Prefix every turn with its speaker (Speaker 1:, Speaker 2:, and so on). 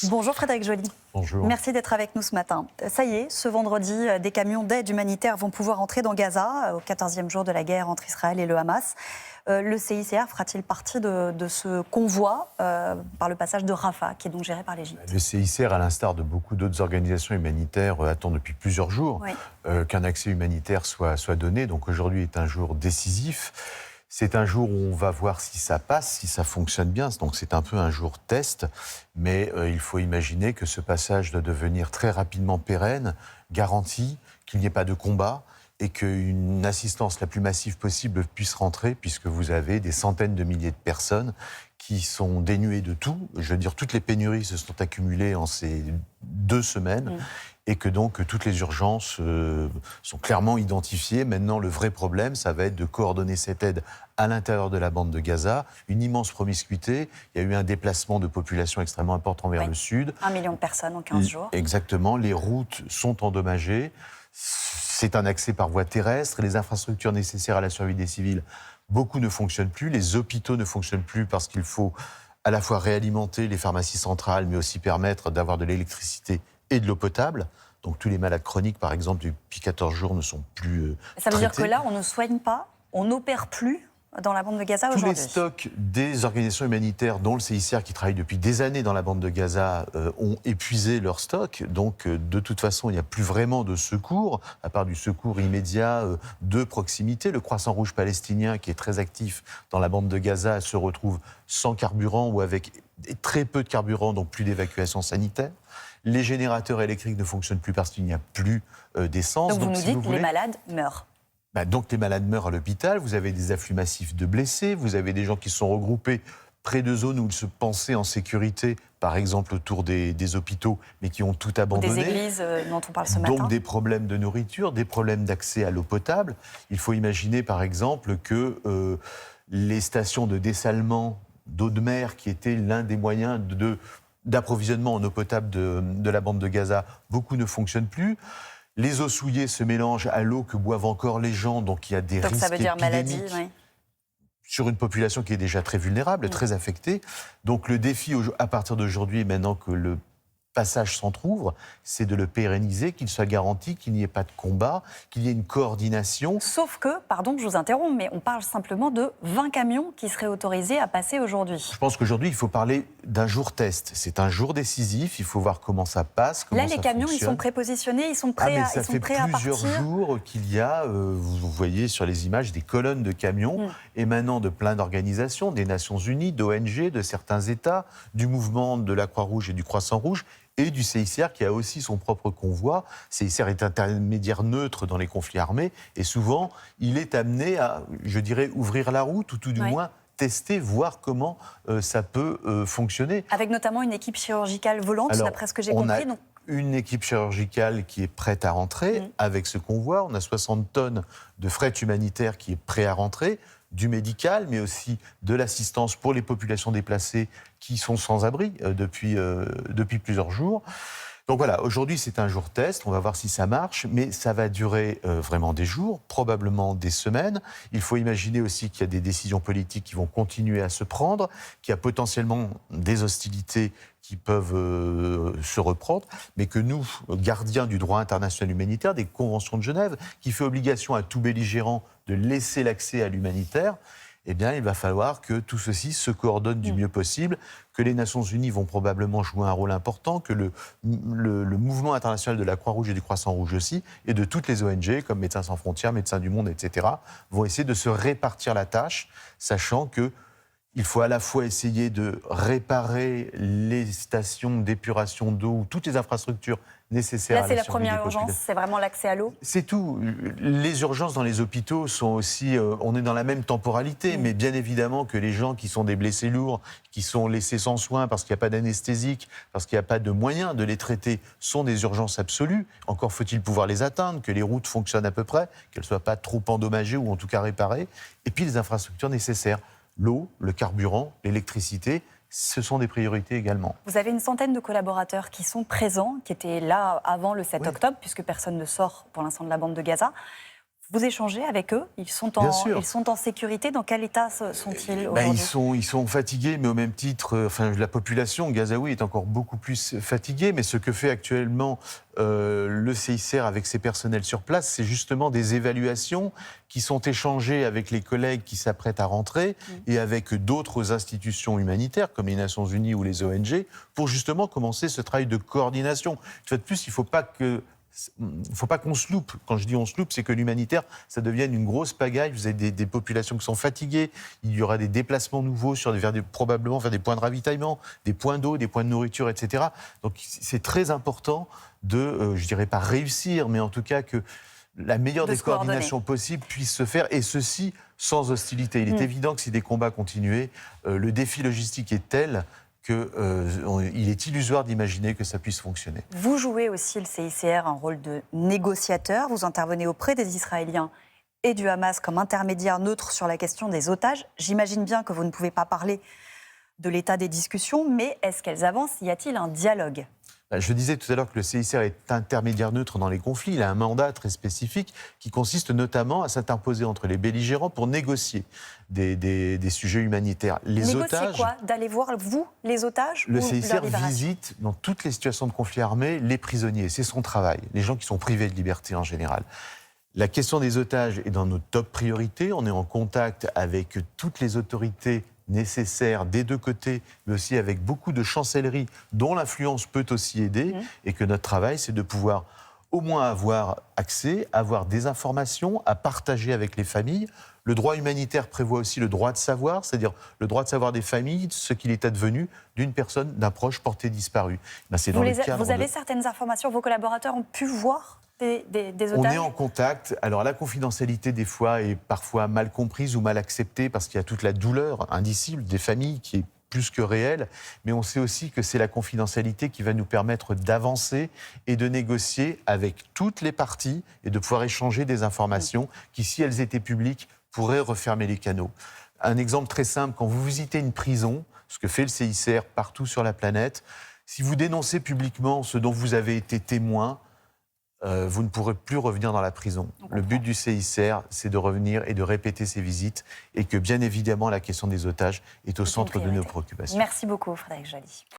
Speaker 1: Bonjour Frédéric Joly.
Speaker 2: Bonjour.
Speaker 1: Merci d'être avec nous ce matin. Ça y est, ce vendredi, des camions d'aide humanitaire vont pouvoir entrer dans Gaza, au 14e jour de la guerre entre Israël et le Hamas. Le CICR fera-t-il partie de ce convoi par le passage de Rafah, qui est donc géré par l'Égypte?
Speaker 2: Le CICR, à l'instar de beaucoup d'autres organisations humanitaires, attend depuis plusieurs jours qu'un accès humanitaire soit donné. Donc aujourd'hui est un jour décisif. C'est un jour où on va voir si ça passe, si ça fonctionne bien. Donc c'est un peu un jour test. Mais il faut imaginer que ce passage doit devenir très rapidement pérenne, garanti, qu'il n'y ait pas de combat et qu'une assistance la plus massive possible puisse rentrer, puisque vous avez des centaines de milliers de personnes qui sont dénuées de tout. Je veux dire, toutes les pénuries se sont accumulées en ces 2 semaines. Et que donc toutes les urgences sont clairement identifiées. Maintenant, le vrai problème, ça va être de coordonner cette aide à l'intérieur de la bande de Gaza. Une immense promiscuité. Il y a eu un déplacement de population extrêmement important vers le sud.
Speaker 1: 1 million de personnes en 15 jours.
Speaker 2: Exactement. Les routes sont endommagées. C'est un accès par voie terrestre. Les infrastructures nécessaires à la survie des civils, beaucoup ne fonctionnent plus. Les hôpitaux ne fonctionnent plus parce qu'il faut à la fois réalimenter les pharmacies centrales, mais aussi permettre d'avoir de l'électricité et de l'eau potable. Donc tous les malades chroniques, par exemple, depuis 14 jours ne sont plus
Speaker 1: Ça veut dire que
Speaker 2: traités.
Speaker 1: là, on ne soigne pas, on n'opère plus dans la bande de Gaza
Speaker 2: Tous les
Speaker 1: aujourd'hui.
Speaker 2: stocks des organisations humanitaires, dont le CICR qui travaille depuis des années dans la bande de Gaza, ont épuisé leurs stocks. Donc de toute façon, il n'y a plus vraiment de secours, à part du secours immédiat de proximité. Le Croissant Rouge palestinien, qui est très actif dans la bande de Gaza, se retrouve sans carburant ou avec très peu de carburant, donc plus d'évacuation sanitaire. Les générateurs électriques ne fonctionnent plus parce qu'il n'y a plus d'essence.
Speaker 1: Donc vous nous
Speaker 2: si
Speaker 1: dites que
Speaker 2: voulez,
Speaker 1: les malades meurent.
Speaker 2: donc les malades meurent à l'hôpital, vous avez des afflux massifs de blessés, vous avez des gens qui sont regroupés près de zones où ils se pensaient en sécurité, par exemple autour des hôpitaux, mais qui ont tout
Speaker 1: Ou
Speaker 2: abandonné.
Speaker 1: des églises dont on parle ce matin.
Speaker 2: Donc des problèmes de nourriture, des problèmes d'accès à l'eau potable. Il faut imaginer par exemple que les stations de dessalement d'eau de mer, qui étaient l'un des moyens d'approvisionnement en eau potable de la bande de Gaza, beaucoup ne fonctionnent plus. Les eaux souillées se mélangent à l'eau que boivent encore les gens, donc il y a des
Speaker 1: Donc
Speaker 2: risques
Speaker 1: ça veut dire maladie,
Speaker 2: épidémiques sur une population qui est déjà très vulnérable, très affectée. Donc le défi à partir d'aujourd'hui, maintenant que le passage s'entrouvre, c'est de le pérenniser, qu'il soit garanti, qu'il n'y ait pas de combat, qu'il y ait une coordination.
Speaker 1: Sauf que, pardon, je vous interromps, mais on parle simplement de 20 camions qui seraient autorisés à passer aujourd'hui.
Speaker 2: Je pense qu'aujourd'hui, il faut parler d'un jour test. C'est un jour décisif, il faut voir comment ça passe, comment
Speaker 1: Là, les
Speaker 2: ça
Speaker 1: camions,
Speaker 2: fonctionne.
Speaker 1: ils sont prépositionnés, ils sont prêts
Speaker 2: ça
Speaker 1: ils sont
Speaker 2: fait
Speaker 1: prêts à
Speaker 2: plusieurs
Speaker 1: partir.
Speaker 2: jours qu'il y a, vous voyez sur les images, des colonnes de camions émanant de plein d'organisations, des Nations Unies, d'ONG, de certains États, du mouvement de la Croix-Rouge et du Croissant Rouge, et du CICR qui a aussi son propre convoi. CICR est intermédiaire neutre dans les conflits armés, et souvent, il est amené à, je dirais, ouvrir la route, ou tout du moins tester, voir comment ça peut fonctionner.
Speaker 1: Avec notamment une équipe chirurgicale volante,
Speaker 2: Alors,
Speaker 1: d'après ce que j'ai
Speaker 2: on
Speaker 1: compris.
Speaker 2: a
Speaker 1: Donc...
Speaker 2: une équipe chirurgicale qui est prête à rentrer avec ce convoi. On a 60 tonnes de fret humanitaire qui est prêt à rentrer, du médical, mais aussi de l'assistance pour les populations déplacées qui sont sans abri depuis plusieurs jours. Donc voilà, aujourd'hui c'est un jour test, on va voir si ça marche, mais ça va durer vraiment des jours, probablement des semaines. Il faut imaginer aussi qu'il y a des décisions politiques qui vont continuer à se prendre, qu'il y a potentiellement des hostilités qui peuvent se reprendre, mais que nous, gardiens du droit international humanitaire, des conventions de Genève, qui fait obligation à tout belligérant de laisser l'accès à l'humanitaire, eh bien, il va falloir que tout ceci se coordonne du mieux possible, que les Nations Unies vont probablement jouer un rôle important, que le mouvement international de la Croix-Rouge et du Croissant Rouge aussi, et de toutes les ONG, comme Médecins sans frontières, Médecins du Monde, etc., vont essayer de se répartir la tâche, sachant que il faut à la fois essayer de réparer les stations d'épuration d'eau ou toutes les infrastructures nécessaires
Speaker 1: Là,
Speaker 2: à
Speaker 1: c'est
Speaker 2: la
Speaker 1: la
Speaker 2: survie des
Speaker 1: première
Speaker 2: populations.
Speaker 1: urgence, c'est vraiment l'accès à l'eau.
Speaker 2: C'est tout. Les urgences dans les hôpitaux sont aussi... on est dans la même temporalité, mais bien évidemment que les gens qui sont des blessés lourds, qui sont laissés sans soins parce qu'il n'y a pas d'anesthésique, parce qu'il n'y a pas de moyens de les traiter, sont des urgences absolues. Encore faut-il pouvoir les atteindre, que les routes fonctionnent à peu près, qu'elles ne soient pas trop endommagées ou en tout cas réparées. Et puis les infrastructures nécessaires. L'eau, le carburant, l'électricité, ce sont des priorités également.
Speaker 1: Vous avez une centaine de collaborateurs qui sont présents, qui étaient là avant le 7 octobre, puisque personne ne sort pour l'instant de la bande de Gaza. Vous échangez avec eux?
Speaker 2: Bien sûr.
Speaker 1: Ils sont en sécurité? Dans quel état sont-ils
Speaker 2: Ben,
Speaker 1: aujourd'hui?
Speaker 2: ils sont fatigués, mais au même titre, enfin, la population gazaoui est encore beaucoup plus fatiguée. Mais ce que fait actuellement le CICR avec ses personnels sur place, c'est justement des évaluations qui sont échangées avec les collègues qui s'apprêtent à rentrer et avec d'autres institutions humanitaires comme les Nations Unies ou les ONG pour justement commencer ce travail de coordination. Une fois de plus, il ne faut pas qu'on se loupe. Quand je dis on se loupe, c'est que l'humanitaire, ça devienne une grosse pagaille. Vous avez des populations qui sont fatiguées. Il y aura des déplacements nouveaux probablement vers des points de ravitaillement, des points d'eau, des points de nourriture, etc. Donc c'est très important de, je dirais pas réussir, mais en tout cas que la meilleure des coordinations possibles puisse se faire, et ceci sans hostilité. Il est évident que si des combats continuaient, le défi logistique est tel qu'il est illusoire d'imaginer que ça puisse fonctionner.
Speaker 1: Vous jouez aussi, le CICR, un rôle de négociateur. Vous intervenez auprès des Israéliens et du Hamas comme intermédiaire neutre sur la question des otages. J'imagine bien que vous ne pouvez pas parler de l'état des discussions, mais est-ce qu'elles avancent? Y a-t-il un dialogue?
Speaker 2: Je disais tout à l'heure que le CICR est intermédiaire neutre dans les conflits. Il a un mandat très spécifique qui consiste notamment à s'interposer entre les belligérants pour négocier des sujets humanitaires.
Speaker 1: Négocier otages, quoi? D'aller voir, vous, les otages?
Speaker 2: Le CICR visite, dans toutes les situations de conflit armé, les prisonniers. C'est son travail, les gens qui sont privés de liberté en général. La question des otages est dans nos top priorités. On est en contact avec toutes les autorités nécessaires des deux côtés, mais aussi avec beaucoup de chancelleries dont l'influence peut aussi aider, et que notre travail, c'est de pouvoir au moins avoir accès, avoir des informations à partager avec les familles. Le droit humanitaire prévoit aussi le droit de savoir, c'est-à-dire le droit de savoir des familles ce qu'il est advenu d'une personne, d'un proche porté disparu. Ben, c'est
Speaker 1: vous avez certaines informations, vos collaborateurs ont pu voir des otages?
Speaker 2: On est en contact. Alors la confidentialité des fois est parfois mal comprise ou mal acceptée parce qu'il y a toute la douleur indicible des familles qui est plus que réelle, mais on sait aussi que c'est la confidentialité qui va nous permettre d'avancer et de négocier avec toutes les parties et de pouvoir échanger des informations qui, si elles étaient publiques, pourraient refermer les canaux. Un exemple très simple, quand vous visitez une prison, ce que fait le CICR partout sur la planète, si vous dénoncez publiquement ce dont vous avez été témoin, vous ne pourrez plus revenir dans la prison. Le but du CICR, c'est de revenir et de répéter ces visites, et que bien évidemment la question des otages est au centre de nos préoccupations.
Speaker 1: Merci beaucoup, Frédéric Joly.